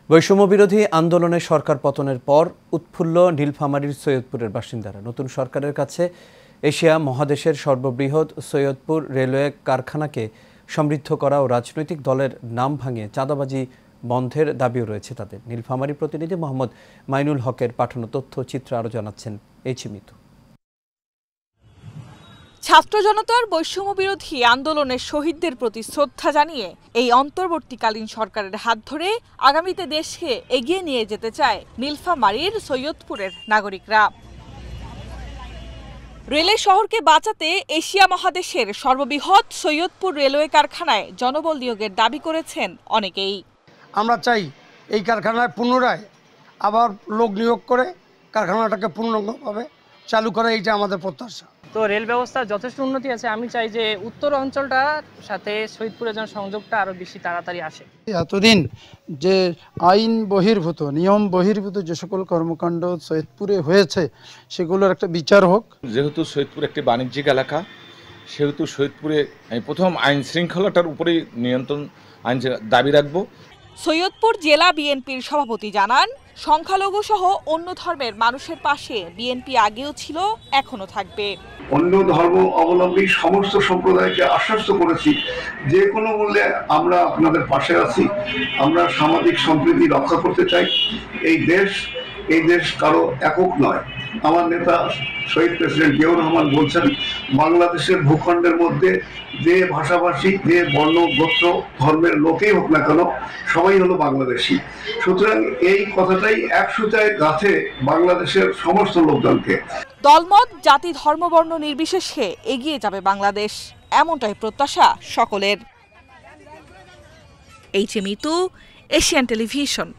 বৈষম্যবিরোধী আন্দোলনে সরকার পতনের পর উৎফুল্ল নীলফামারীর সৈয়দপুরের বাসিন্দারা। নতুন সরকারের কাছে এশিয়া মহাদেশের সর্ববৃহৎ সৈয়দপুর রেলওয়ে কারখানাকে সমৃদ্ধ করা ও রাজনৈতিক দলের নাম ভাঙিয়ে চাঁদাবাজি বন্ধের দাবিও রয়েছে তাদের। নীলফামারী প্রতিনিধি মোহাম্মদ মাইনুল হকের পাঠানো তথ্যচিত্র আরও জানাচ্ছেন মিতু। ছাত্র জনতার বৈষম্য বিরোধী আন্দোলনের শহীদদের প্রতি শ্রদ্ধা জানিয়ে এই অন্তর্বর্তীকালীন সরকারের হাত ধরে আগামীতে দেশকে এগিয়ে নিয়ে যেতে চায় নীলফামারীর সৈয়দপুরের নাগরিকরা। রেলের শহরকে বাঁচাতে এশিয়া মহাদেশের সর্ববৃহৎ সৈয়দপুর রেলওয়ে কারখানায় জনবল নিয়োগের দাবি করেছেন অনেকেই। আমরা চাই এই কারখানায় পুনরায় আবার লোক নিয়োগ করে কারখানাটাকে পূর্ণাঙ্গভাবে চালু করা, এইটা আমাদের প্রত্যাশা। তো রেল ব্যবস্থার যথেষ্ট উন্নতি আছে। আমি চাই যে উত্তর অঞ্চলটার সাথে শহীদপুরের যেন সংযোগটা আরো বেশি তাড়াতাড়ি আসে। এতদিন যে আইন বহির্ভূত, নিয়ম বহির্ভূত যে সকল কর্মকাণ্ড সৈয়দপুরে হয়েছে সেগুলোর একটা বিচার হোক। যেহেতু সৈয়দপুর একটি বাণিজ্যিক এলাকা, সেহেতু সৈয়দপুরে আমি প্রথম আইন শৃঙ্খলাটার উপরেই নিয়ন্ত্রণ আইন দাবি রাখবো। সৈয়দপুর জেলা বিএনপির সভাপতি জানান, সংখ্যালঘু সহ অন্য ধর্মের মানুষের পাশে বিএনপি আগেও ছিল, এখনো থাকবে। অন্য ধর্ম অবলম্বী সমস্ত সম্প্রদায়কে আশ্বস্ত করেছি যে কোনো মূল্যে আমরা আপনাদের পাশে আছি। আমরা সামাজিক সম্প্রীতি রক্ষা করতে চাই। এই দেশ কারো একক নয়। আমার নেতা শহীদ প্রেসিডেন্ট জিয়াউর রহমান বলছেন, বাংলাদেশের ভূখণ্ডের মধ্যে যে ভাষাভাষী, যে বর্ণ গোত্র ধর্মের লোকেই হোক না কেন, সবাই হলো বাংলাদেশি। সুতরাং এই কথাটাই এক সুতায় গাঁথে বাংলাদেশের সমস্ত লোকজনকে। দলমত, জাতি, ধর্ম, বর্ণ নির্বিশেষে এগিয়ে যাবে বাংলাদেশ, এমনটাই প্রত্যাশা সকলের। Mitu, Asian television.